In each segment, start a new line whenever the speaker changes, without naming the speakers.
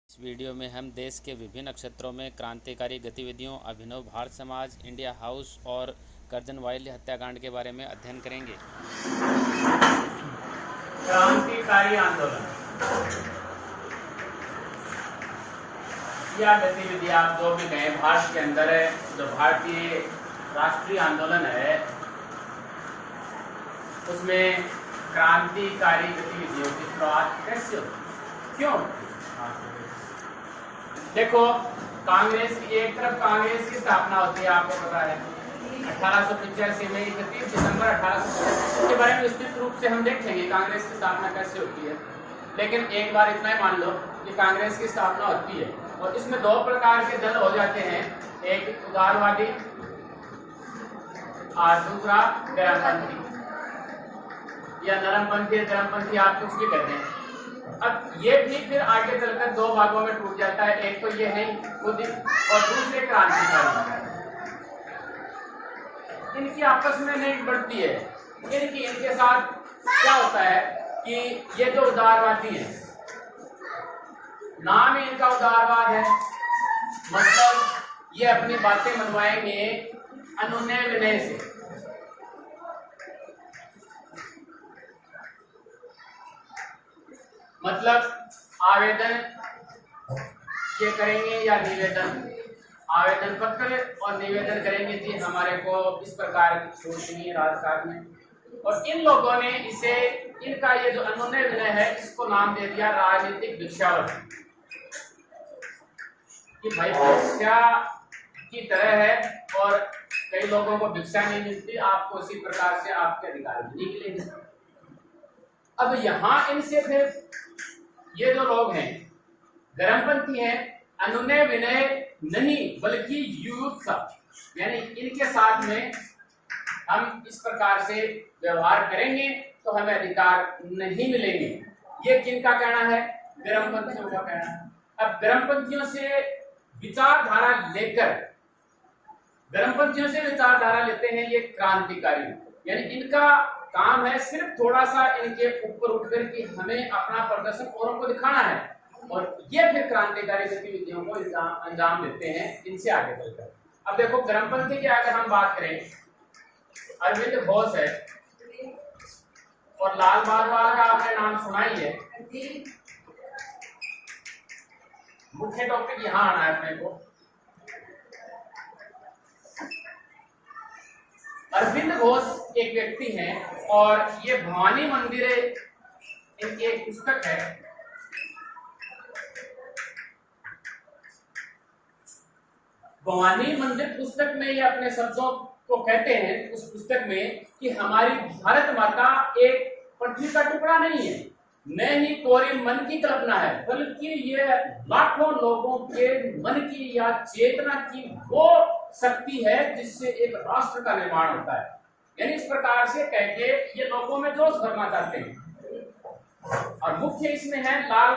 इस वीडियो में हम देश के विभिन्न क्षेत्रों में क्रांतिकारी गतिविधियों, अभिनव भारत समाज, इंडिया हाउस और कर्जन वाइल्ड हत्याकांड के बारे में अध्ययन करेंगे।
क्रांतिकारी आंदोलन या गतिविधि आप जो भी कहें, भारत के अंदर है जो भारतीय राष्ट्रीय आंदोलन है, उसमें क्रांतिकारी गतिविधियों की शुरुआत कैसे होती, क्यों? देखो, कांग्रेस की एक तरफ कांग्रेस की स्थापना होती है, आपको पता है 1885 में 31 दिसंबर 1885 के बारे में विस्तृत रूप से हम देखेंगे कांग्रेस की स्थापना कैसे होती है। लेकिन एक बार इतना ही मान लो कि कांग्रेस की स्थापना होती है और इसमें दो प्रकार के दल हो जाते हैं, एक उदारवादी और दूसरा गर्मपंथी या नरमपंथी, धर्मपंथी, आप कुछ भी कहते हैं। अब ये भी फिर आगे चलकर दो भागों में टूट जाता है, एक तो ये है खुद और दूसरे क्रांतिकारी। इनकी आपस में नहीं बढ़ती है, इनके साथ क्या होता है कि ये जो उदारवादी है, नाम ही इनका उदारवाद है, मतलब ये अपनी बातें मनवाएंगे अनुनय विनय से। मतलब आवेदन ये करेंगे या निवेदन, आवेदन पत्र और निवेदन करेंगे कि हमारे को इस प्रकार की सोचनी राजकाज में। और इन लोगों ने इसे, इनका ये जो अनुनय विनय है, इसको नाम दे दिया राजनीतिक भिक्षावृत्ति, कि भाई भिक्षा की तरह है और कई लोगों को भिक्षा नहीं मिलती, आपको इसी प्रकार से आपके अधिकार भी निकलेंगे। अब यहां इनसे फिर ये जो लोग हैं गर्मपंथी हैं, अनुनय विनय नहीं बल्कि युयुत्सा, यानी इनके साथ में हम इस प्रकार से व्यवहार करेंगे तो हमें अधिकार नहीं मिलेंगे। ये किनका कहना है? गर्मपंथियों का कहना है। अब गर्मपंथियों से विचारधारा लेते हैं ये क्रांतिकारी, यानी इनका काम है सिर्फ थोड़ा सा इनके ऊपर उठकर कि हमें अपना प्रदर्शन औरों को दिखाना है, और ये फिर क्रांतिकारी गतिविधियों को अंजाम देते हैं इनसे आगे चलकर। अब देखो, गर्मपंथी की अगर हम बात करें, अरविंद घोष है और लाल बारवाल का आपने नाम सुना ही है। मुख्य टॉपिक यहां आना है अपने को। अरविंद घोष एक व्यक्ति हैं और ये भवानी मंदिर इनकी एक पुस्तक है। भवानी मंदिर पुस्तक में ये अपने शब्दों को कहते हैं उस पुस्तक में कि हमारी भारत माता एक पृथ्वी का टुकड़ा नहीं है, न ही कोरी मन की कल्पना है, बल्कि ये लाखों लोगों के मन की या चेतना की वो शक्ति है जिससे एक राष्ट्र का निर्माण होता है। यानी इस प्रकार से कह के ये लोगों में जोश भरना चाहते हैं। और मुख्य इसमें है बाल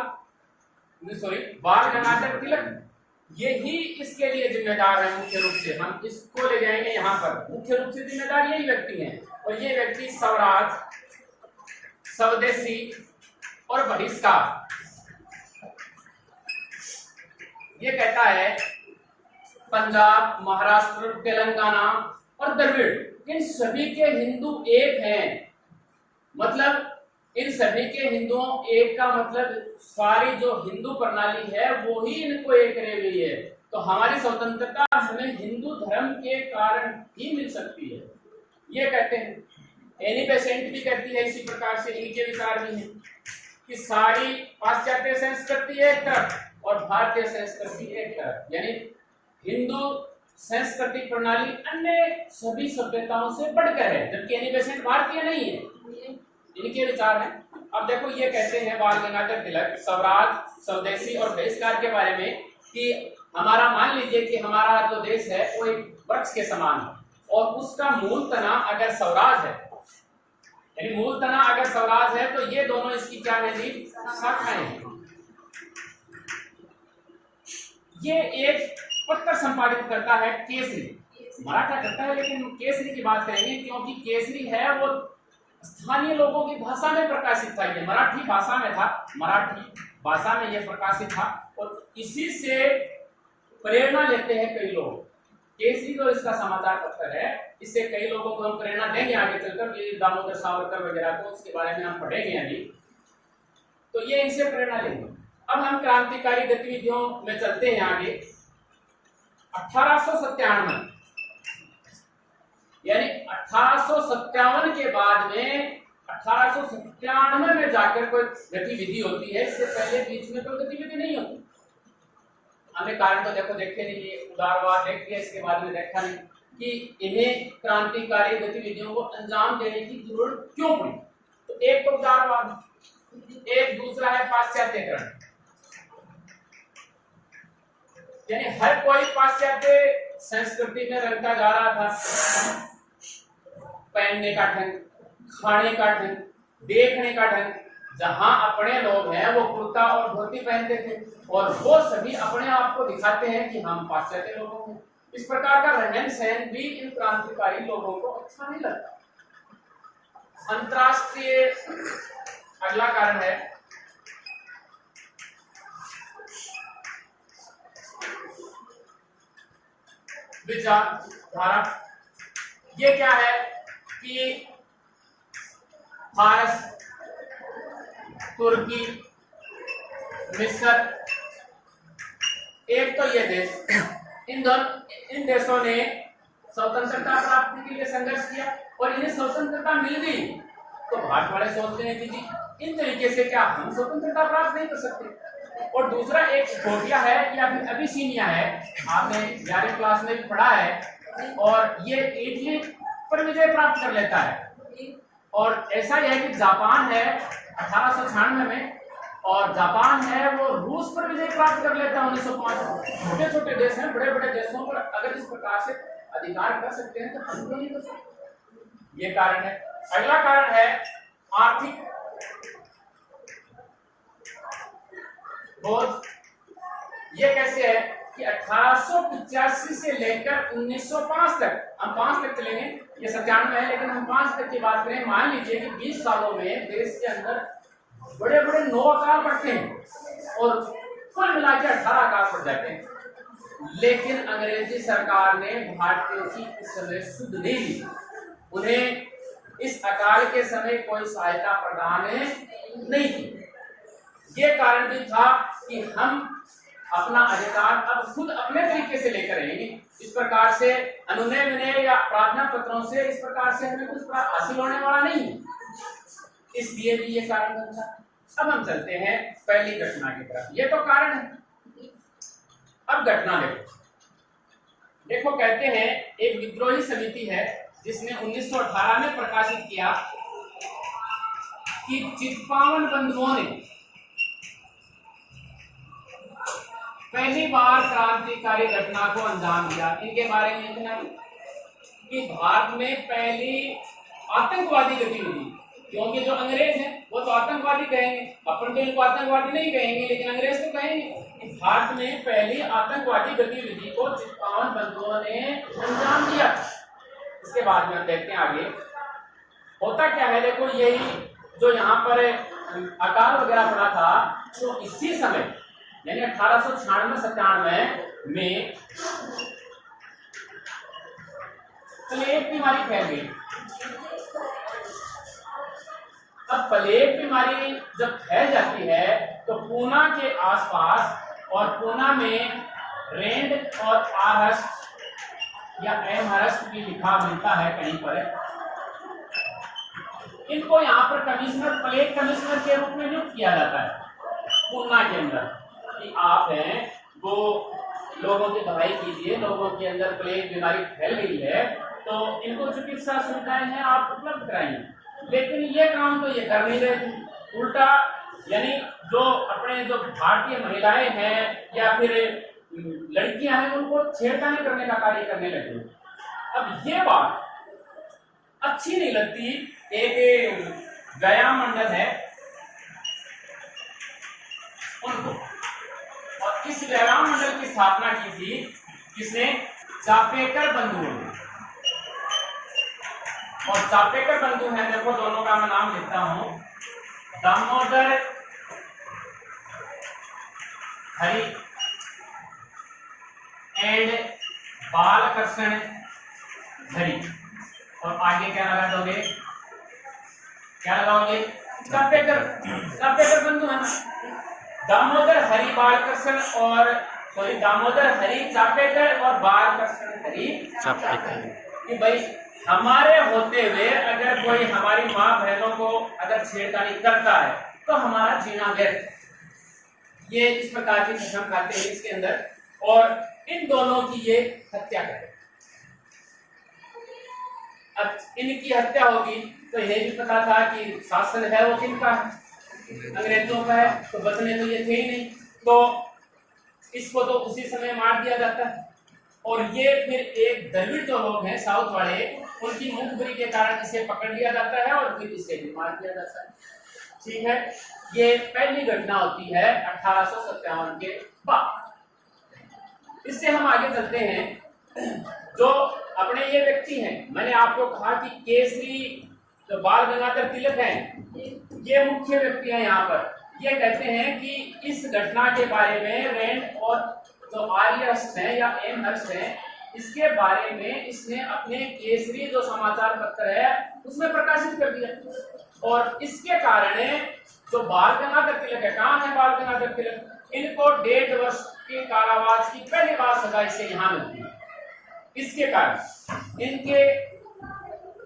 गंगाधर तिलक, यही इसके लिए जिम्मेदार है। मुख्य रूप से हम इसको ले जाएंगे यहाँ पर, मुख्य रूप से जिम्मेदार यही व्यक्ति हैं। और ये व्यक्ति स्वराज, स्वदेशी और बहिष्कार, ये कहता है पंजाब, महाराष्ट्र, तेलंगाना और द्रविड़, इन सभी के हिंदू एक हैं। मतलब इन सभी के हिंदुओं एक का मतलब सारी जो हिंदू प्रणाली है वो ही इनको एक करे हुई है। तो हमारी स्वतंत्रता हमें हिंदू धर्म के कारण ही मिल सकती है, ये कहते हैं। एनी बेसेंट भी कहती है इसी प्रकार से, इनके विचार भी हैं कि सारी पाश्चात्य संस्कृति एक तरफ और भारतीय संस्कृति एक तरफ, यानी हिंदू संस्कृति प्रणाली अन्य सभी सभ्यताओं से बढ़कर है, जबकि एनी बेसेंट भारतीय नहीं है, इनके विचार हैं। अब देखो, ये कहते हैं बाल गंगाधर तिलक स्वराज, स्वदेशी और बहिष्कार के बारे में कि हमारा, मान लीजिए कि हमारा जो देश है वो एक वृक्ष के समान है और उसका मूल तना अगर स्वराज है, यानी मूल तना अगर स्वराज है, तो ये दोनों इसकी क्या है जी? शाखाएं हैं। ये एक पत्र संपादित करता है केसरी, मराठा करता है, लेकिन केसरी की बात करेंगे क्योंकि केसरी है वो स्थानीय लोगों की भाषा में प्रकाशित था। ये मराठी भाषा में था, मराठी भाषा में यह प्रकाशित था और इसी से प्रेरणा लेते हैं कई लोग। केसरी जो इसका समाचार पत्र है, इससे कई लोगों को हम प्रेरणा देंगे आगे चलकर, ये दामोदर सावरकर वगैरह को, उसके बारे में हम पढ़ेंगे अभी, तो ये इनसे प्रेरणा लेंगे। अब हम क्रांतिकारी गतिविधियों में चलते हैं आगे। 1897 यानी 1857 के बाद में 1897 में जाकर कोई गतिविधि होती है, इससे पहले बीच में कोई गतिविधि नहीं होती। हमने कारण तो देखे नहीं, ये उदारवाद देख लिया, इसके बाद में देखा नहीं कि इन्हें क्रांतिकारी गतिविधियों को अंजाम देने की जरूरत क्यों पड़ी। तो एक तो उदारवाद, एक दूसरा है पाश्चात्यकरण, यानी हर कोई पाश्चात्य संस्कृति में रंगा जा रहा था। पहनने का ढंग, खाने का ढंग, देखने का ढंग, जहां अपने लोग हैं वो कुर्ता और धोती पहनते थे और वो सभी अपने आप को दिखाते हैं कि हम पाश्चात्य लोगों हैं। इस प्रकार का रहन सहन भी इन क्रांतिकारी लोगों को अच्छा नहीं लगता। अंतरराष्ट्रीय अगला कारण है विचारधारा। ये क्या है कि फारस, तुर्की, मिस्र, एक तो ये देश, इन देशों ने स्वतंत्रता प्राप्ति के लिए संघर्ष किया और इन्हें स्वतंत्रता मिल गई। तो भारत वाले सोचते हैं कि जी इन तरीके से क्या हम स्वतंत्रता प्राप्त नहीं कर सकते। और दूसरा एक इथोपिया है या फिर अबिसिनिया है, आपने 11वीं क्लास में भी पढ़ा है, और ये इटली पर विजय प्राप्त कर लेता है। और ऐसा ही है कि जापान है 1896 में, और जापान है वो रूस पर विजय प्राप्त कर लेता है 1905। छोटे छोटे देश हैं, बड़े बड़े देशों पर अगर इस प्रकार से अधिकार कर सकते हैं तो हम क्यों नहीं कर सकते। ये कारण है। अगला कारण है आर्थिक बोझ। ये कैसे है कि 1885 से लेकर 1905 तक, हम 5 तक चलेंगे, ये 97 है लेकिन हम 5 तक की बात करें। मान लीजिए कि 20 सालों में देश के अंदर बड़े बड़े 9 अकाल पड़ते हैं और कुल मिला के 18 अकाल पड़ जाते हैं। लेकिन अंग्रेजी सरकार ने भारतीयों की इस समय सुध नहीं ली, उन्हें इस अकाल के समय कोई सहायता प्रदान नहीं की। ये कारण भी था कि हम अपना अधिकार अब खुद अपने तरीके से लेकर आएंगे। इस प्रकार से अनुनय विनय या प्रार्थना पत्रों से इस प्रकार से हमें कुछ हासिल होने वाला नहीं है, इसलिए भी ये कारण बनता। अब हम चलते हैं पहली घटना की तरफ। ये तो कारण है। अब घटना देखो कहते हैं एक विद्रोही समिति है जिसने 1918 में प्रकाशित किया कि चित्पावन बंधुओं ने पहली बार क्रांतिकारी घटना को अंजाम दिया। इनके बारे में इतना कि भारत में पहली आतंकवादी गतिविधि, क्योंकि जो अंग्रेज हैं वो तो आतंकवादी कहेंगे, अपन तो इनको आतंकवादी नहीं कहेंगे लेकिन अंग्रेज तो कहेंगे। भारत में पहली आतंकवादी गतिविधि को चित्पावन बंधुओं ने अंजाम दिया। इसके बाद में हम देखते हैं आगे होता क्या है। देखो यही जो यहाँ पर अकाल वगैरह पड़ा था, तो इसी समय यानी 1896-97 में प्लेग बीमारी फैल गई। अब प्लेग बीमारी जब फैल जाती है तो पूना के आसपास और पूना में रेंड और आरहस्ट या एमहरस्ट भी लिखा मिलता है कहीं पर, इनको यहाँ पर कमिश्नर, प्लेग कमिश्नर के रूप में नियुक्त किया जाता है पूना के अंदर कि आप हैं वो लोगों की दवाई कीजिए, लोगों के अंदर प्लेग बीमारी फैल गई है तो इनको चिकित्सा सुविधाएं हैं आप उपलब्ध कराइए। लेकिन ये काम तो ये कर नहीं रहे थे, उल्टा यानी जो अपने जो भारतीय महिलाएं हैं या फिर लड़कियां हैं उनको छेड़खानी करने का कार्य करने लगे। अब ये बात अच्छी नहीं लगती। एक गया मंडल है उनको, और इस व्यायाम मंडल की स्थापना की थी किसने? चापेकर बंधुओं ने। और चापेकर बंधु हैं, देखो दोनों का मैं नाम लिखता हूं, दामोदर हरि एंड बालकृष्ण हरि। और आगे क्या लगा दोगे, क्या लगाओगे, चापेकर बंधु है ना, दामोदर हरि बालकृष्ण और दामोदर हरि चापेकर और बालकृष्ण हरि चापेकर। कि भाई हमारे होते हुए अगर कोई हमारी माँ बहनों को अगर छेड़खानी करता है तो हमारा जीना व्यर्थ। ये इस प्रकार की कसम खाते हैं इसके अंदर, और इन दोनों की ये हत्या करें। अब इनकी हत्या होगी तो यह भी पता था कि शासन है वो किनका है, अंग्रेजों का है, तो बचने तो ये थे ही नहीं, तो इसको तो उसी समय मार दिया जाता है। और ये फिर एक द्रविड़ जो लोग हैं साउथ वाले, उनकी मुखबिरी के कारण इसे पकड़ लिया जाता है और फिर इसे भी मार दिया जाता है। ठीक है, ये पहली घटना होती है 1857 के बाद। इससे हम आगे चलते हैं। जो अपने ये व्यक्ति हैं, मैंने आपको कहा कि केसरी जो बाल गंगाधर तिलक हैं, ये मुख्य व्यक्ति हैं यहाँ पर। ये कहते हैं कि इस घटना के बारे में रैंड और जो आर्यहर्स्ट हैं या एमहर्स्ट हैं, इसके बारे में इसने अपने केसरी जो समाचार पत्र है उसमें प्रकाशित कर दिया। और इसके कारण जो बाल गंगाधर तिलक है, कहाँ है बाल गंगाधर तिलक, इनको 1.5 वर्ष के कारावास की पहली बार सजा इसे यहाँ मिलती है। इसके कारण इनके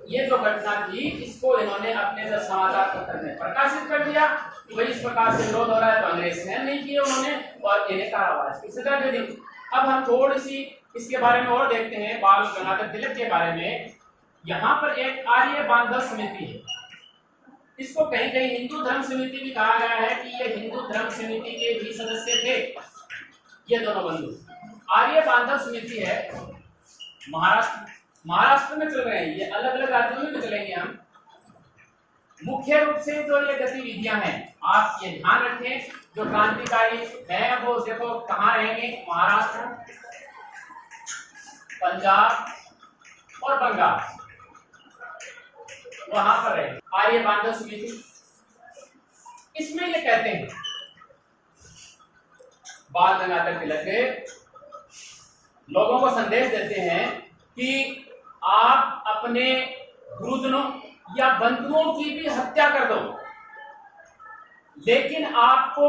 ये जो घटना थी इसको इन्होंने अपने जो समाचार पत्र में प्रकाशित कर दिया। वही इस प्रकार से विरोध हो रहा है तो अंग्रेज सहन नहीं किए उन्होंने और इन्हें कारावास की सजा दे दी। अब हम थोड़ी सी इसके बारे में और देखते हैं, बाल गंगाधर तिलक के बारे में। यहाँ पर एक आर्य बांधव समिति है, इसको कहीं कहीं हिंदू धर्म समिति भी कहा गया है कि ये हिंदू धर्म समिति के भी सदस्य थे ये दोनों बंधु। आर्य बांधव समिति है, महाराष्ट्र में चल रहे हैं, ये अलग अलग राज्यों में भी चलेंगे हम। मुख्य रूप से जो ये गतिविधियां हैं आप ये ध्यान रखें, जो क्रांतिकारी है वो देखो कहाँ रहेंगे, महाराष्ट्र, पंजाब और बंगाल, वहां पर रहेंगे आर्य बांधव समिति। इसमें ये कहते हैं बाल गंगाधर तिलक लोगों को संदेश देते हैं कि आप अपने गुरुजनों या बंधुओं की भी हत्या कर दो, लेकिन आपको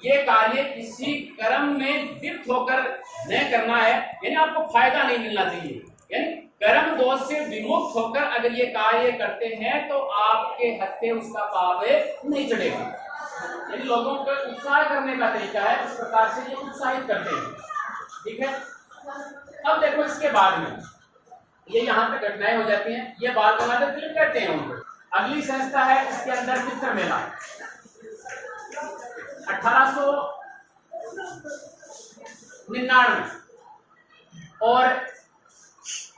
ये कार्य किसी कर्म में लिप्त होकर नहीं करना है, यानी आपको फायदा नहीं मिलना चाहिए। यानी कर्म दोष से विमुक्त होकर अगर ये कार्य करते हैं तो आपके हत्या उसका पाप नहीं चढ़ेगा। यानी लोगों को उत्साह करने का तरीका है, इस प्रकार से ये उत्साहित करते हैं। ठीक है, अब देखो इसके बाद में ये यहाँ पे घटनाएं हो जाती हैं, ये बाल गंगाधर तिलक कहते हैं उनको। अगली संस्था है इसके अंदर मित्र मेला, 1899, और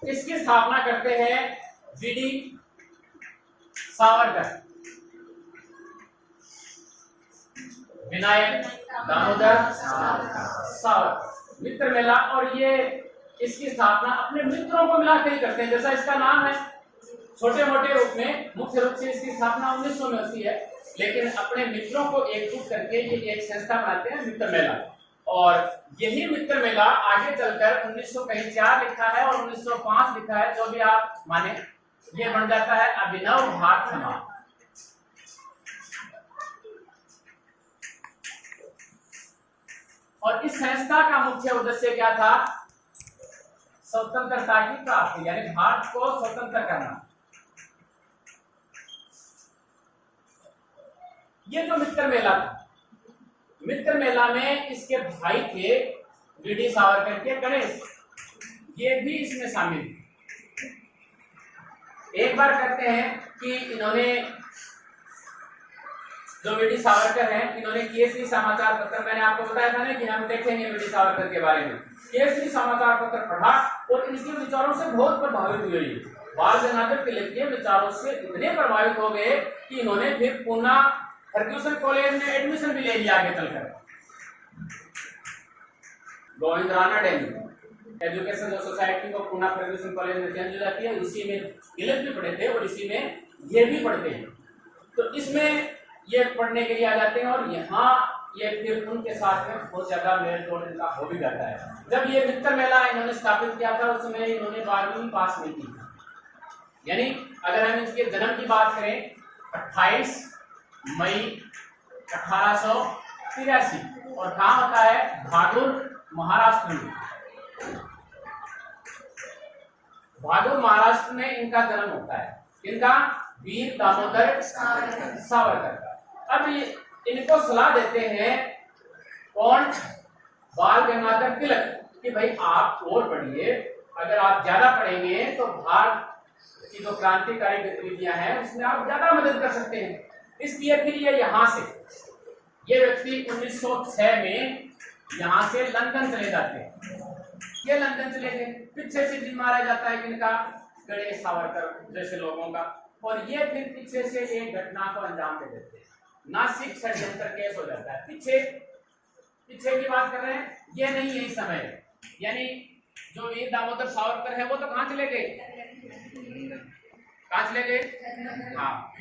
इसकी स्थापना करते हैं वीडी सावरकर, विनायक दामोदर सावरकर। मित्र मेला, और ये इसकी स्थापना अपने मित्रों को मिलाकर ही करते हैं, जैसा इसका नाम है। छोटे मोटे रूप में मुख्य रूप से इसकी स्थापना 1900 में होती है, लेकिन अपने मित्रों को एकजुट करके ये एक संस्था बनाते हैं मित्र मेला। और यही मित्र मेला आगे चलकर 1904 लिखा है और 1905 लिखा है, जो भी आप माने, ये बन जाता है अभिनव भारत समाज। और इस संस्था का मुख्य उद्देश्य क्या था, स्वतंत्रता की प्राप्ति, यानी भारत को स्वतंत्र करना। ये जो मित्र मेला था, मित्र मेला में इसके भाई थे वीडी सावरकर के गणेश, ये भी इसमें शामिल थे। एक बार कहते हैं कि इन्होंने, जो वीडी सावरकर हैं, इन्होंने केसरी समाचार पत्र, मैंने आपको बताया था ना कि हम देखेंगे वीडी सावरकर के बारे में, केसरी समाचार पत्र पढ़ा और इनके विचारों से बहुत प्रभावित हुए। बाल गंगाधर तिलक के विचारों से इतने प्रभावित हो गए कि इन्होंने फिर पुनः फर्ग्यूसन कॉलेज में एडमिशन भी ले लिया आगे चलकर। Govind Rana daily education society को पुनः फर्ग्यूसन कॉलेज में चेंज हो जाती है, इसी में तिलक भी पढ़े थे और इसी में ये भी पढ़ते हैं। तो इसमें ये पढ़ने के लिए आ जाते हैं और यहाँ ये फिर उनके साथ में बहुत ज्यादा मेल जोल इनका हो भी जाता है। जब ये मित्र मेला इन्होंने स्थापित किया था उस समय इन्होंने 12वीं पास नहीं की थी। यानी अगर हम इनके जन्म की बात करें 28 मई 1883 और कहाँ होता है, भागुर महाराष्ट्र में। भागुर महाराष्ट्र में इनका जन्म होता है। इनका वीर दामोदर सावरकर का। अब इनको सलाह देते हैं कौन, बाल गंगाधर तिलक, कि भाई आप और पढ़िए, अगर आप ज्यादा पढ़ेंगे तो भारत की जो क्रांतिकारी गतिविधियां हैं उसमें आप ज्यादा मदद कर सकते हैं। इसलिए फिर ये व्यक्ति 1906 में यहाँ से लंदन चले जाते हैं। ये लंदन चले गए, पीछे से दिन मारा जाता है किनका, गणेश सावरकर जैसे लोगों का, और ये फिर पीछे से एक घटना को अंजाम दे देते हैं। नासिक षड्यंत्र केस हो जाता है। पीछे की बात कर रहे हैं, ये नहीं यही समय, यानी जो वीर दामोदर सावरकर है वो तो कहाँ चले गए, कहाँ चले गए, हाँ,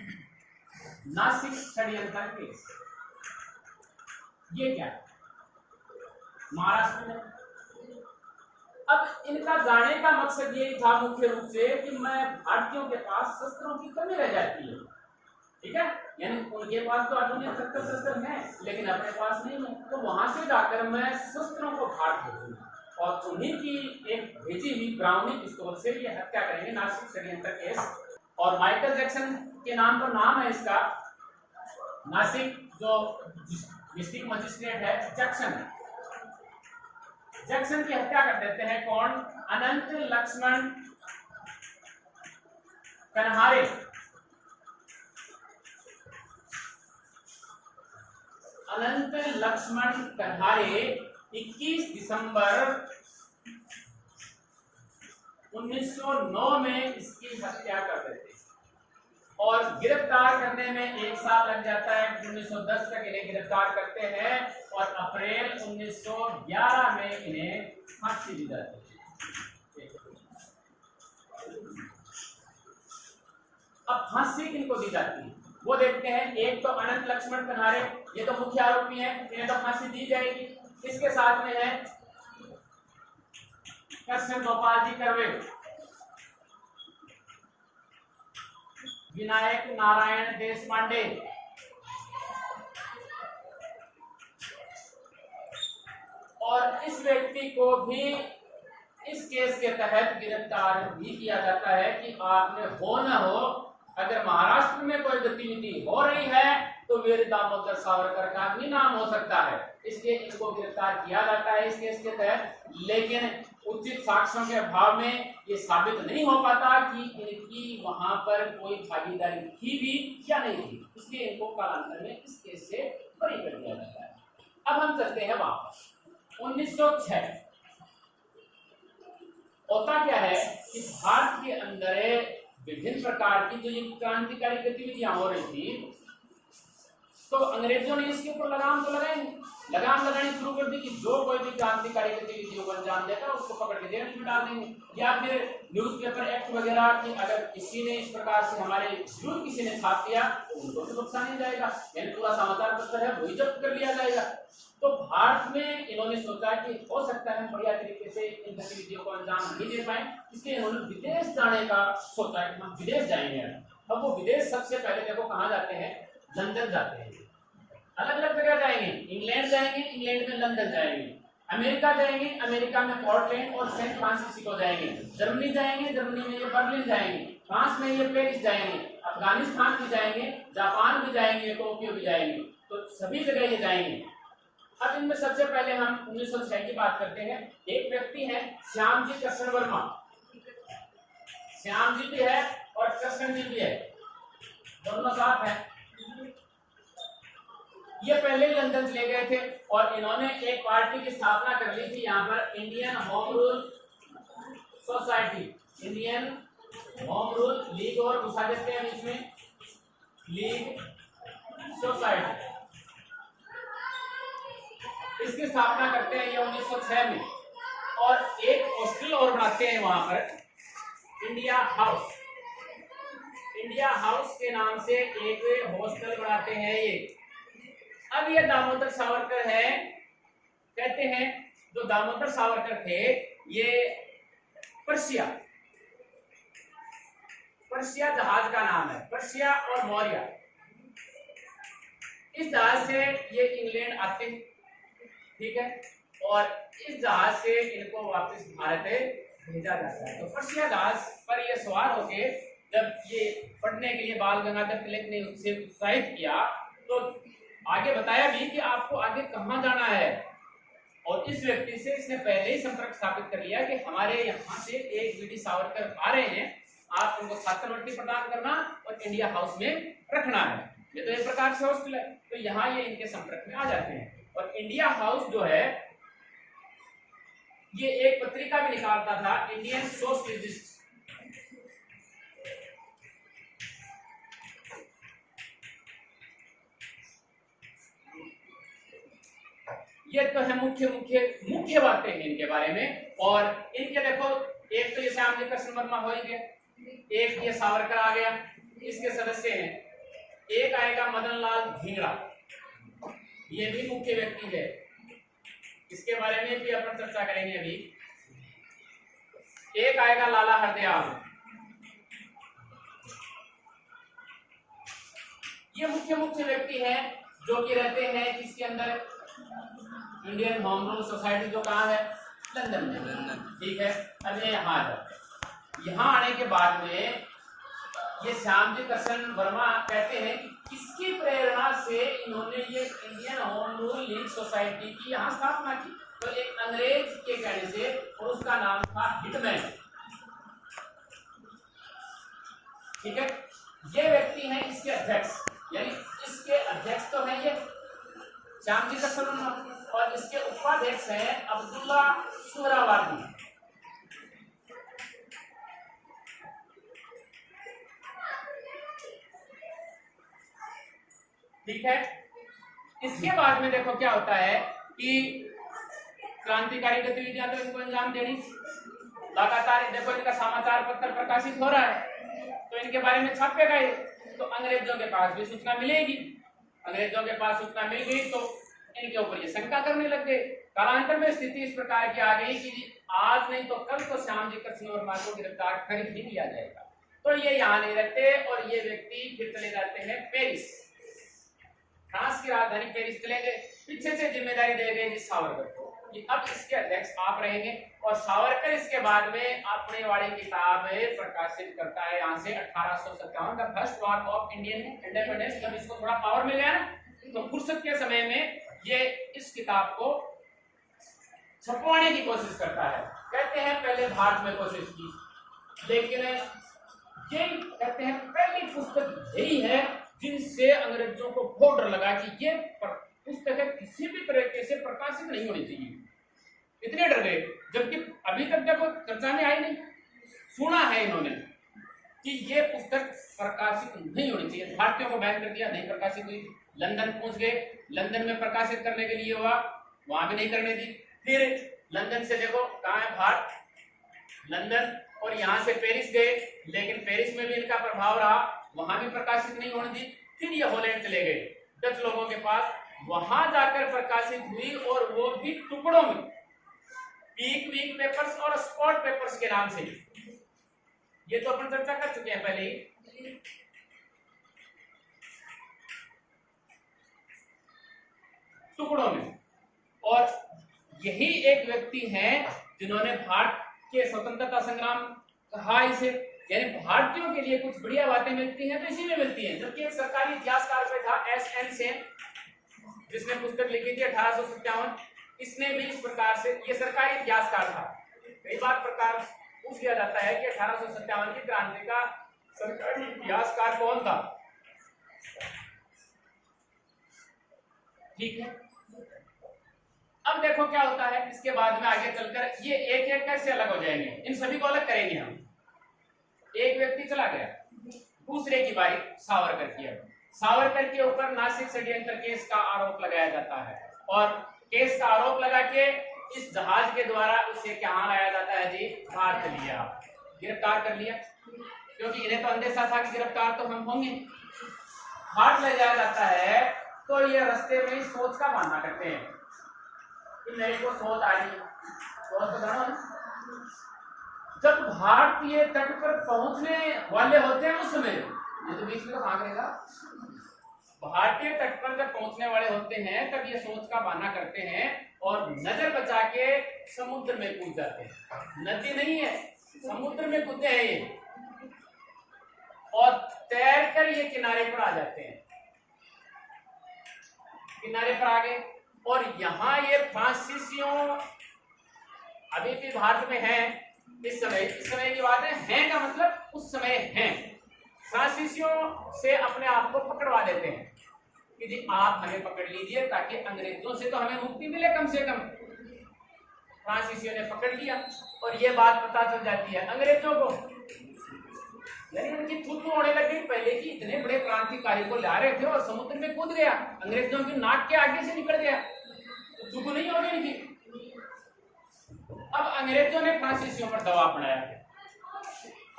नासिक षड्यंत्र केस। ये क्या है, महाराष्ट्र में। अब इनका जाने का मकसद यही था मुख्य रूप से कि मैं भारतीयों के पास शस्त्रों की कमी रह जाती है, ठीक है, यानी उनके पास तो आधुनिक शस्त्र हैं लेकिन अपने पास नहीं है, तो वहां से जाकर मैं शस्त्रों को भारत भेजूंगा और उन्हीं की एक भेजी हुई ब्राउनी पिस्तौल से ये हत्या करेंगे, नासिक षड्यंत्र केस। और माइकल जैक्सन के नाम पर नाम है इसका, नासिक जो डिस्ट्रिक्ट मजिस्ट्रेट है जैक्सन की हत्या कर देते हैं। कौन, अनंत लक्ष्मण कन्हारे। अनंत लक्ष्मण कन्हारे 21 दिसंबर 1909 में इसकी हत्या कर देते हैं और गिरफ्तार करने में 1 साल लग जाता है। 1910 तक इन्हें गिरफ्तार करते हैं और अप्रैल 1911 में इन्हें फांसी दी जाती है। अब फांसी किनको दी जाती है वो देखते हैं। एक तो अनंत लक्ष्मण कन्हारे, ये तो मुख्य आरोपी हैं, इन्हें तो फांसी दी जाएगी। इसके साथ में है कृष्ण गोपाल जी कर्वे, विनायक नारायण देशपांडे, और इस व्यक्ति को भी इस केस के तहत गिरफ्तार भी किया जाता है कि आपने हो न हो, अगर महाराष्ट्र में कोई गतिविधि हो रही है तो वीर दामोदर सावरकर का भी नाम हो सकता है, इसलिए इनको गिरफ्तार किया जाता है इस केस के तहत। लेकिन उचित साक्ष्यों के अभाव में ये साबित नहीं हो पाता कि इनकी वहां पर कोई भागीदारी थी भी या नहीं थी, इसलिए इनको कालांतर में इस केस से बरी कर दिया जाता है। अब हम चलते हैं वापस 1906। होता क्या है कि भारत के अंदर विभिन्न प्रकार की जो ये क्रांतिकारी गतिविधियां हो रही थी, तो अंग्रेजों ने इसके ऊपर लगाम लगानी शुरू कर दी कि जो कोई भी क्रांतिकारी गतिविधियों को अंजाम देगा उसको पकड़ के जेल में डाल देंगे। या फिर न्यूज़पेपर एक्ट वगैरह कि अगर किसी ने इस प्रकार से हमारे विरुद्ध किसी ने छाप दिया तो उनको भी नुकसान नहीं जाएगा, यानी पूरा समाचार पत्र है वही जब्त कर लिया जाएगा। तो भारत में इन्होंने सोचा कि हो सकता है हम बढ़िया तरीके से इन गतिविधियों को अंजाम नहीं दे पाए, इसलिए इन्होंने विदेश जाने का सोचा कि हम विदेश जाएंगे। अब वो विदेश सबसे पहले देखो कहाँ जाते हैं, लंदन जाते हैं। अलग अलग जगह जाएंगे, इंग्लैंड जाएंगे, इंग्लैंड में लंदन जाएंगे, अमेरिका जाएंगे, अमेरिका में पोर्टलैंड और सैन फ्रांसिस्को जाएंगे, जर्मनी जाएंगे, जर्मनी में ये बर्लिन जाएंगे, फ्रांस में ये पेरिस जाएंगे, अफगानिस्तान भी जाएंगे, जापान भी जाएंगे, टोक्यो भी जाएंगे, तो सभी जगह ये जाएंगे। अब इनमें सबसे पहले हम 1906 की बात करते हैं। एक व्यक्ति है श्यामजी कृष्ण वर्मा, श्याम जी भी है और कृष्ण जी भी है, दोनों साथ हैं। ये पहले ही लंदन चले गए थे और इन्होंने एक पार्टी की स्थापना कर ली थी यहाँ पर, Indian home rule society, Indian home rule league, और घुसा देते हैं बीच में लीग सोसाइटी। इसकी स्थापना करते हैं ये 1906 में, और एक हॉस्टल और बनाते हैं वहां पर, इंडिया हाउस। इंडिया हाउस के नाम से एक हॉस्टल बनाते हैं ये, अब ये दामोदर सावरकर है, कहते हैं जो दामोदर सावरकर थे ये पर्शिया जहाज का नाम है, पर्शिया और मौर्य। इस जहाज से ये इंग्लैंड आते हैं, ठीक है, और इस जहाज से इनको वापस भारत भेजा जाता है। तो पर्शिया जहाज पर ये सवार होके जब ये पढ़ने के लिए बाल गंगाधर तिलक ने उससे उत्साहित किया, तो आगे बताया भी कि आपको आगे कहाँ जाना है, और इस व्यक्ति से इसने पहले ही संपर्क स्थापित कर लिया कि हमारे यहाँ से एक वीडी सावरकर आ रहे हैं, आप उनको छात्रवृत्ति प्रदान करना और इंडिया हाउस में रखना है। ये तो एक प्रकार से हॉस्टल है, तो यहाँ ये इनके संपर्क में आ जाते हैं। और इंडिया हाउस जो है ये एक पत्रिका भी निकालता था, इंडियन सोशलिस्ट। ये तो है मुख्य बातें हैं इनके बारे में। और इनके देखो, एक तो ये श्याम जी कृष्ण वर्मा हो ही गया, एक ये सावरकर आ गया, इसके सदस्य हैं। एक आएगा मदन लाल धिंगड़ा, ये भी मुख्य व्यक्ति है, इसके बारे में भी अपन चर्चा करेंगे अभी। एक आएगा लाला हरदयाल, ये मुख्य व्यक्ति हैं जो कि रहते हैं किसके अंदर, इंडियन होम रूल सोसाइटी जो कहाँ है, लंदन में, ठीक है। अब ये यहाँ आ, यहाँ आने के बाद में ये श्याम जी कृष्ण वर्मा कहते हैं कि किसकी प्रेरणा से इन्होंने ये Indian home rule league society की यहाँ स्थापना की। तो एक अंग्रेज के कहने से, और उसका नाम था हिटमैन, ठीक है। ये व्यक्ति हैं इसके अध्यक्ष, यानी इसके अध्यक्ष तो हैं ये श्याम जी कृष्ण वर्मा, और इसके उपाध्यक्ष हैं अब्दुल्ला सुहरावर्दी। ठीक है। इसके बाद में देखो क्या होता है कि क्रांतिकारी गतिविधियां तो इनको अंजाम देनी लगातार। देखो इनका समाचार पत्र प्रकाशित हो रहा है, तो इनके बारे में छापेगा ये, तो अंग्रेजों के पास भी सूचना मिलेगी। अंग्रेजों के पास सूचना मिल गई तो इनके ऊपर ये शंका करने लग गए। कालांतर में स्थिति इस प्रकार की आ गई कि आज नहीं तो कल तो श्याम जी कृष्ण वर्मा को गिरफ्तार कर ही लिया जाएगा। तो ये यहाँ नहीं रहते और ये व्यक्ति फिर चले जाते हैं पेरिस, फ्रांस की राजधानी पेरिस चले गए। पीछे से जिम्मेदारी दे गए जिस सावरकर को कि अब इसके अध्यक्ष आप रहेंगे। और सावरकर इसके बाद में अपनी वाली किताब प्रकाशित करता है यहाँ से 1857 का first war of Indian independence. जब इसको थोड़ा पावर मिल गया ना, तो फुर्सत के समय में ये इस किताब को छपवाने की कोशिश करता है। कहते हैं पहले भारत में कोशिश की, लेकिन ये कहते हैं पहली पुस्तक यही है जिनसे अंग्रेजों को बहुत डर लगा कि ये पुस्तक किसी भी तरीके से प्रकाशित नहीं होनी चाहिए। इतने डर गए, जबकि अभी तक देखो चर्चा में आई नहीं, सुना है इन्होंने कि ये पुस्तक प्रकाशित नहीं होनी चाहिए। भारतीयों को बैन कर दिया, नहीं प्रकाशित हुई। लंदन पहुंच गए, लंदन में प्रकाशित करने के लिए हुआ, वहां भी नहीं करने दी। फिर लंदन से देखो कहाँ है भारत, लंदन, और यहाँ से पेरिस गए, लेकिन पेरिस में भी इनका प्रभाव रहा, वहां भी प्रकाशित नहीं होने दी। फिर ये हॉलैंड चले गए डच लोगों के पास, वहां जाकर प्रकाशित हुई, और वो भी टुकड़ों में, वीक पेपर्स और स्पॉट पेपर्स के नाम से। ये तो अपन चर्चा कर चुके हैं पहले ही। टुकड़ों में, और यही एक व्यक्ति हैं जिन्होंने भारत के स्वतंत्रता संग्राम कहा इसे, यानी भारतीयों के लिए कुछ बढ़िया बातें मिलती हैं तो इसी में मिलती हैं। जबकि एक सरकारी इतिहासकार पे था S.N. सेन, जिसने पुस्तक लिखी थी 1857, इसने भी इस प्रकार से, ये सरकारी इतिहासकार था। कई बार प्रकार पूछ लिया जाता है कि 1857 की क्रांति का सरकारी इतिहासकार कौन था। ठीक है, अब देखो क्या होता है इसके बाद में आगे चलकर, ये एक एक कैसे अलग हो जाएंगे, इन सभी को अलग करेंगे हम। एक व्यक्ति चला गया, दूसरे की बारी सावरकर की। अब सावरकर के ऊपर नासिक षड्यंत्र केस का आरोप लगाया जाता है, और केस का आरोप लगा के इस जहाज के द्वारा उसे कहाँ लाया जाता है जी, भारत लिया, गिरफ्तार कर लिया, क्योंकि इन्हें तो अंदेशा था कि गिरफ्तार तो हम होंगे। भारत ले जाया जाता है, तो ये रास्ते में सोच का बहाना करते हैं कि मेरे को सोच आ रही, सोच तो जानो ना। जब भारतीय तट पर पहुंचने वाले होते हैं उस समय, ये तो बीच में तो भाग रहेगा, भारतीय तट पर जब पहुंचने वाले होते हैं तब ये सोच का बहाना करते हैं और नजर बचा के समुद्र में कूद जाते हैं। नदी नहीं है, समुद्र में कूदते हैं ये, और तैरकर ये किनारे पर आ जाते हैं। किनारे पर आ गए और यहाँ ये फ्रांसीसियों अभी भी भारत में हैं। इस समय की बात है का मतलब उस समय हैं। फ्रांसीसियों से अपने आप को पकड़वा देते हैं कि जी आप हमें पकड़ लीजिए ताकि अंग्रेजों से तो हमें मुक्ति मिले कम से कम। फ्रांसीसियों ने पकड़ लिया और ये बात पता चल जाती है अंग्रेजों को, यानी उनकी थू होने लगी पहले की इतने बड़े क्रांतिकारी को ला रहे थे और समुद्र में कूद गया, अंग्रेजों की नाक के आगे से निकल गया, तो थूक नहीं होगी इनकी। अब अंग्रेजों ने फ्रांसीसियों पर दबाव बनाया।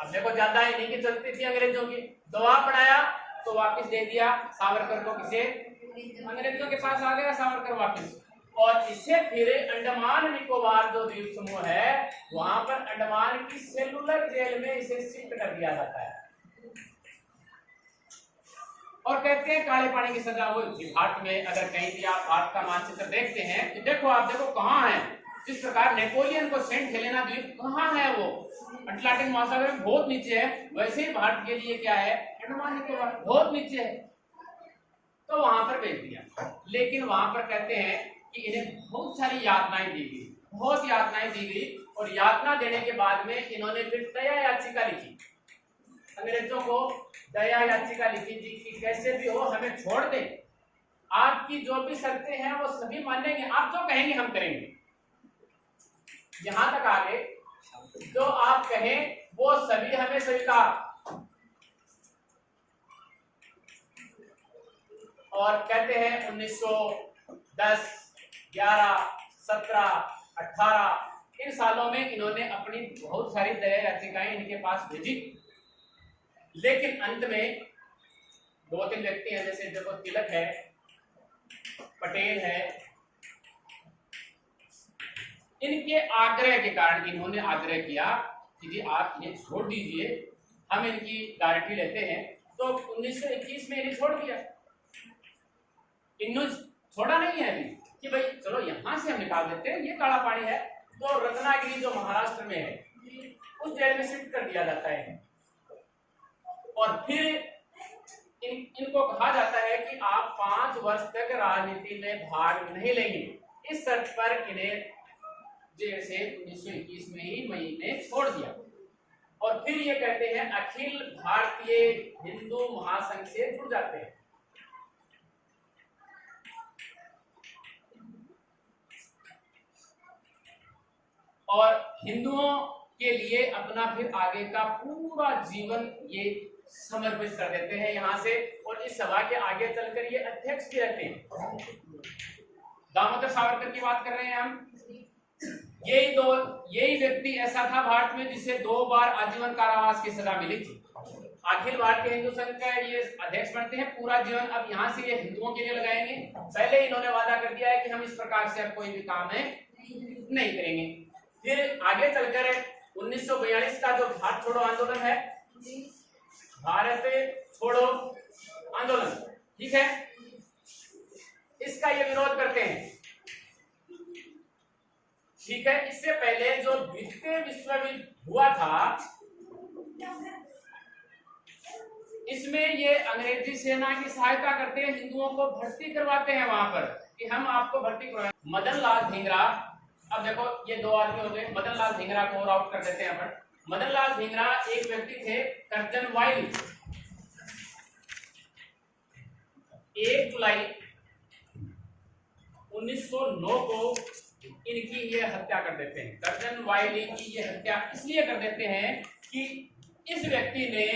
अब देखो ज्यादा ही नहीं की चलती थी अंग्रेजों की, दबाव बनाया तो वापस दे दिया सावरकर को, किसे, अंग्रेजों के पास आ गया सावरकर वापस। और इसे फिर अंडमान निकोबार जो द्वीप समूह है वहां पर अंडमान की सेलुलर जेल में इसे शिफ्ट कर दिया जाता है और कहते हैं काले पानी की सजा हुई। भारत में अगर कहीं भी आप भारत का मानचित्र देखते हैं तो देखो, आप देखो कहाँ है, जिस प्रकार नेपोलियन को सेंट हेलेना द्वीप कहाँ है, वो अटलांटिक महासागर में बहुत नीचे है, वैसे ही भारत के लिए क्या है, अंडमान निकोबार बहुत नीचे है, तो वहां पर भेज दिया। लेकिन वहां पर कहते हैं कि इन्हें बहुत सारी यातनाएं दी गई, बहुत यातनाएं दी गई, और यातना देने के बाद में इन्होंने फिर दया याचिका लिखी, अंग्रेजों को दया याचिका लिखी थी कि कैसे भी हो हमें छोड़ दें, आपकी जो भी शर्तें हैं वो सभी मानेंगे, आप जो कहेंगे हम करेंगे, यहां तक आगे जो आप कहें वो सभी हमें स्वीकार। और कहते हैं 1910, 11, 17, 18 इन सालों में इन्होंने अपनी बहुत सारी दया याचिकाएं इनके पास भेजी, लेकिन अंत में 2-3 व्यक्ति हैं, जैसे देखो तिलक है, पटेल है, इनके आग्रह के कारण इन्होंने आग्रह किया कि जी आप इन्हें छोड़ दीजिए, हम इनकी गारंटी लेते हैं। तो 1921 में इन्हें छोड़ दिया। इन्होंने छोड़ा नहीं है अभी कि भाई चलो यहां से हम निकाल देते हैं, ये काला पानी है, तो रत्नागिरी जो महाराष्ट्र में है उस जेल में शिफ्ट कर दिया जाता है। और फिर इनको कहा जाता है कि आप 5 वर्ष तक राजनीति में भाग नहीं लेंगे, इस शर्त पर इन्हें जेल से 1921 में ही मई में छोड़ दिया। और फिर ये कहते हैं अखिल भारतीय हिंदू महासंघ से जुड़ जाते हैं। और हिंदुओं के लिए अपना फिर आगे का पूरा जीवन ये समर्पित कर देते हैं यहाँ से। और इस सभा के आगे चलकर ये अध्यक्ष भी रहते हैं। दामोदर सावरकर की बात कर रहे हैं हम। यही व्यक्ति ऐसा था भारत में जिसे 2 बार आजीवन कारावास की सजा मिली थी। अखिल भारतीय हिंदू संघ का ये अध्यक्ष बनते हैं, पूरा जीवन अब यहाँ से ये हिंदुओं के लिए लगाएंगे। पहले इन्होंने वादा कर दिया है कि हम इस प्रकार से अब कोई भी काम नहीं करेंगे। फिर आगे चलकर 1942 का जो भारत छोड़ो आंदोलन है, भारत छोड़ो आंदोलन, ठीक है, इसका ये विरोध करते हैं, ठीक है। इससे पहले जो द्वितीय विश्व युद्ध हुआ था इसमें ये अंग्रेजी सेना की सहायता करते हैं, हिंदुओं को भर्ती करवाते हैं वहां पर कि हम आपको भर्ती करवाएं। मदन लाल धिंगरा, अब देखो ये 2 आदमी हो गए, मदन लाल धिंगरा को और आउट कर देते हैं अपन। मदन लाल धिंगरा एक व्यक्ति थे, कर्जन वाइल, 1 जुलाई 1909 को इनकी ये हत्या कर देते हैं। कर्जन वाइली की ये हत्या इसलिए कर देते हैं कि इस व्यक्ति ने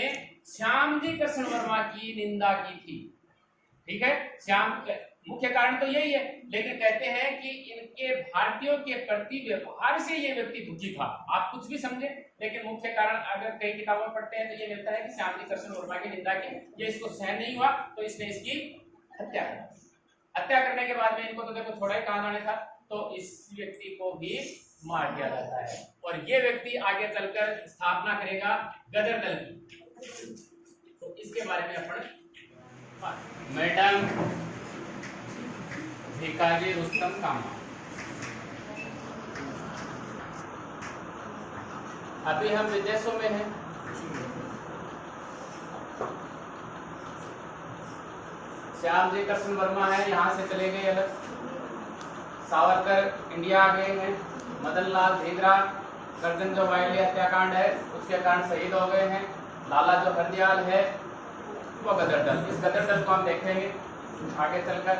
श्यामजी कृष्ण वर्मा की निंदा की थी, ठीक है। मुख्य कारण तो यही है, लेकिन कहते हैं कि इनके भारतीयों के प्रति व्यवहार से ये व्यक्ति दुखी था। आप कुछ भी समझे, लेकिन मुख्य कारण अगर कई किताबों पढ़ते हैं तो ये मिलता है कि श्यामजी कृष्ण वर्मा की निंदा की, ये इसको सहन नहीं हुआ तो इसने इसकी हत्या की। हत्या करने के बाद में इनको तो देखो थोड़ा ही कहां जाने था, तो इस व्यक्ति को भी मार दिया जाता है। और ये व्यक्ति आगे चलकर स्थापना करेगा गदर दल की। तो इसके बारे में अपन मैडम भिकाजी रुस्तम कामा। अभी हम विदेशों में हैं। श्याम जी कृष्ण वर्मा है, यहाँ से चले गए अलग। सावरकर इंडिया आ गए हैं। मदन लाल धीगरा, करजन जो वायली हत्याकांड है उसके कारण शहीद हो गए हैं। लाला जो हरदयाल है वो गदर दल। इस गदर दल को हम देखेंगे आगे चलकर।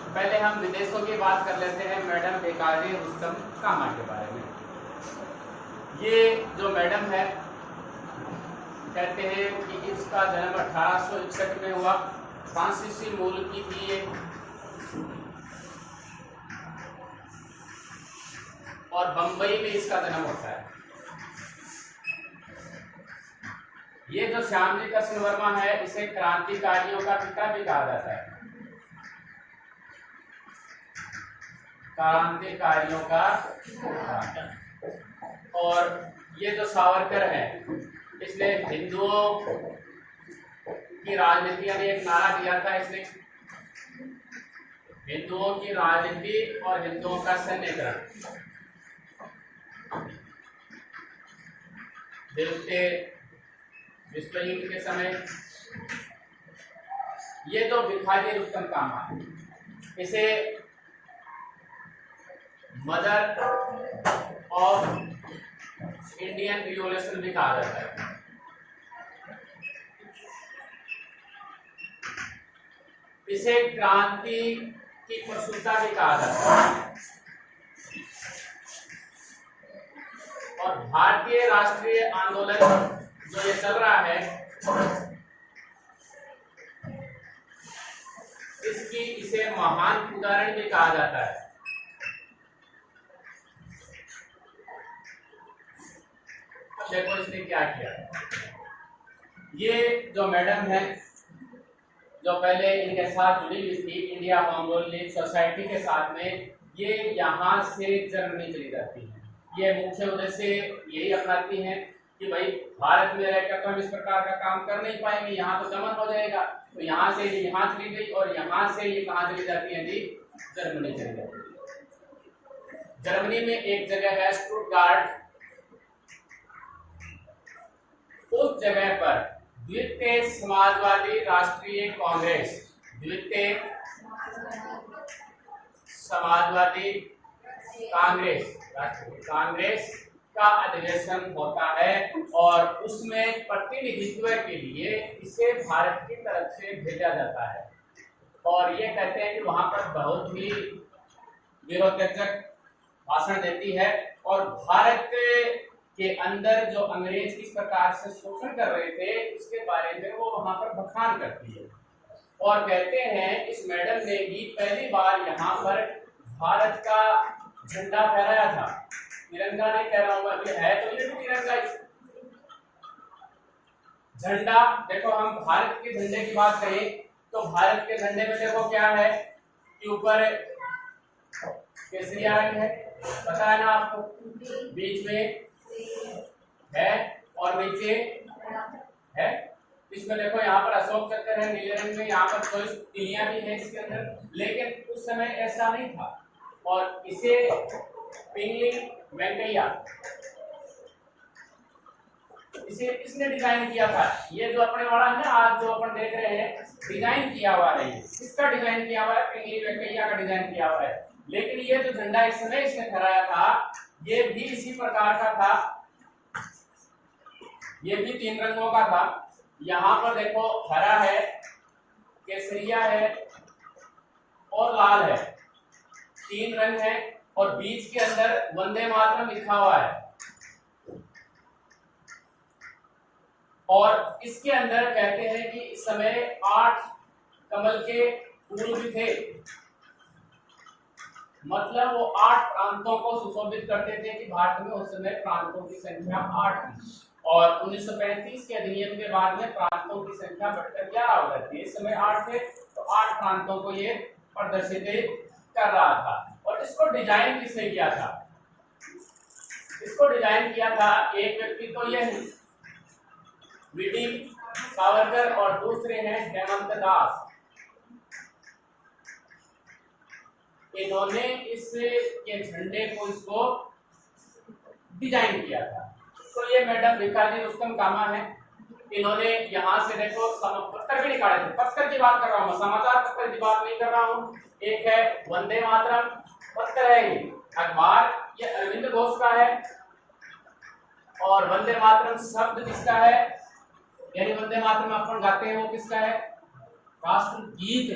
पहले हम विदेशों की बात कर लेते हैं, मैडम भिकाजी रुस्तम कामा के बारे में। ये जो मैडम है कहते हैं कि इसका जन्म 1861 में हुआ। फ्रांसीसी मूल की थी ये, और बंबई में इसका जन्म होता है। ये जो श्यामजी कृष्ण वर्मा है इसे क्रांतिकारियों का पिता भी कहा जाता है। क्रांतिकारियों का पिता। और ये जो सावरकर है इसने हिंदुओं की राजनीति, यानी एक नारा दिया था इसने, हिंदुओं की राजनीति और हिंदुओं का सैन्यकरण। द्वितीय विश्व युद्ध के समय ये जो भिकाजी रुस्तम कामा है इसे मदर ऑफ इंडियन रिवॉल्यूशन भी कहा जाता है। इसे क्रांति की प्रसूता भी कहा जाता है। और भारतीय राष्ट्रीय आंदोलन जो ये चल रहा है इसे महान उदाहरण भी कहा जाता है। देखो इसने क्या किया। ये जो मैडम है जो पहले इनके साथ जुड़ी हुई थी India home rule league society के साथ में, ये यहाँ से जर्मनी चली जाती है। ये मुख्य उद्देश्य यही अपनाती हैं कि भाई भारत में रहकर तो हम इस प्रकार का काम कर नहीं पाएंगे, यहाँ तो दमन हो जाएगा। तो यहाँ से यहाँ चली गई और यहाँ से ये कहाँ चली जाती है जी, जर्मनी चली जाती है। जर्मनी में एक जगह है स्टुटगार्ट, उस जगह पर द्वितीय समाजवादी राष्ट्रीय कांग्रेस, द्वितीय समाजवादी कांग्रेस, राष्ट्रीय कांग्रेस का अधिवेशन होता है और उसमें प्रतिनिधित्व के लिए इसे भारत की तरफ से भेजा जाता है। और ये कहते हैं कि वहां पर बहुत ही विरोधात्मक भाषण देती है और भारत के अंदर जो अंग्रेज किस प्रकार से शोषण कर रहे थे उसके बारे में वो वहां पर बखान करती है। और कहते हैं इस मैडम ने ही पहली बार यहाँ पर भारत का झंडा फहराया था। तिरंगा नहीं कह रहा हूं अभी, है तो ये भी तिरंगा झंडा। देखो हम भारत के झंडे की बात करें तो भारत के झंडे में देखो क्या है कि ऊपर केसरिया रंग है, पता है ना आपको, बीच में है और नीचे है। इसमें देखो यहाँ पर अशोक चक्र है नीले रंग में, यहाँ पर 24 तिलियां भी है इसके अंदर, लेकिन उस समय ऐसा नहीं था। और इसे पिंगली वेंकैया इसे किसने डिजाइन किया था? ये जो अपने वाला है ना आज जो अपन देख रहे हैं डिजाइन किया हुआ है, किसका डिजाइन किया हुआ है? पिंगली वेंकैया का डिजाइन किया हुआ है। लेकिन ये जो झंडा इस समय इसने फहराया था ये भी इसी प्रकार का था, ये भी 3 रंगों का था। यहाँ पर देखो हरा है, केसरिया है और लाल है, 3 रंग है और बीच के अंदर वंदे मातरम लिखा हुआ है। और इसके अंदर कहते हैं कि इस समय 8 कमल के फूल भी थे, मतलब वो 8 प्रांतों को सुशोभित करते थे कि भारत में उस समय प्रांतों की संख्या 8 थी। और 1935 के अधिनियम के बाद में प्रांतों की संख्या बढ़कर 11 हो जाती है। इस समय 8 थे तो 8 प्रांतों को ये प्रदर्शित कर रहा था। और इसको डिजाइन किसने किया था? इसको डिजाइन किया था एक व्यक्ति तो ये है वीडी सावरकर और दूसरे हैं हेमंत दास। इन्होंने इस के झंडे को इसको डिजाइन किया था। तो ये मैडम भिखारी रुस्तम कामा है। इन्होंने यहाँ से देखो पत्थर भी निकाले थे, पत्थर की बात कर रहा हूँ मैं, समाचार पत्र की बात नहीं कर रहा हूँ। एक है वंदे मातरम पत्र है, ये अखबार ये अरविंद घोष का है। और वंदे मातरम शब्द किसका है, यानी वंदे मातरम अपन गाते हैं वो किसका है? राष्ट्रगीत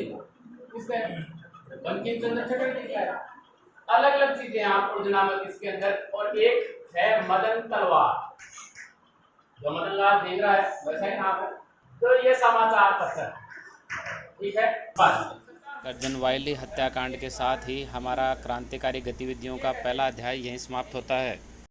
किसका है? बंकिम चंद्र चटर्जी का है। अलग अलग चीजें आप उर्दू नामक इसके अंदर। और एक है मदन तलवार, जो मदन लाल ढींगरा है वैसा ही नाम है। तो ये समाचार पत्र, ठीक है। बस
कर्जन वायली हत्याकांड के साथ ही हमारा क्रांतिकारी गतिविधियों का पहला अध्याय यहीं समाप्त होता है।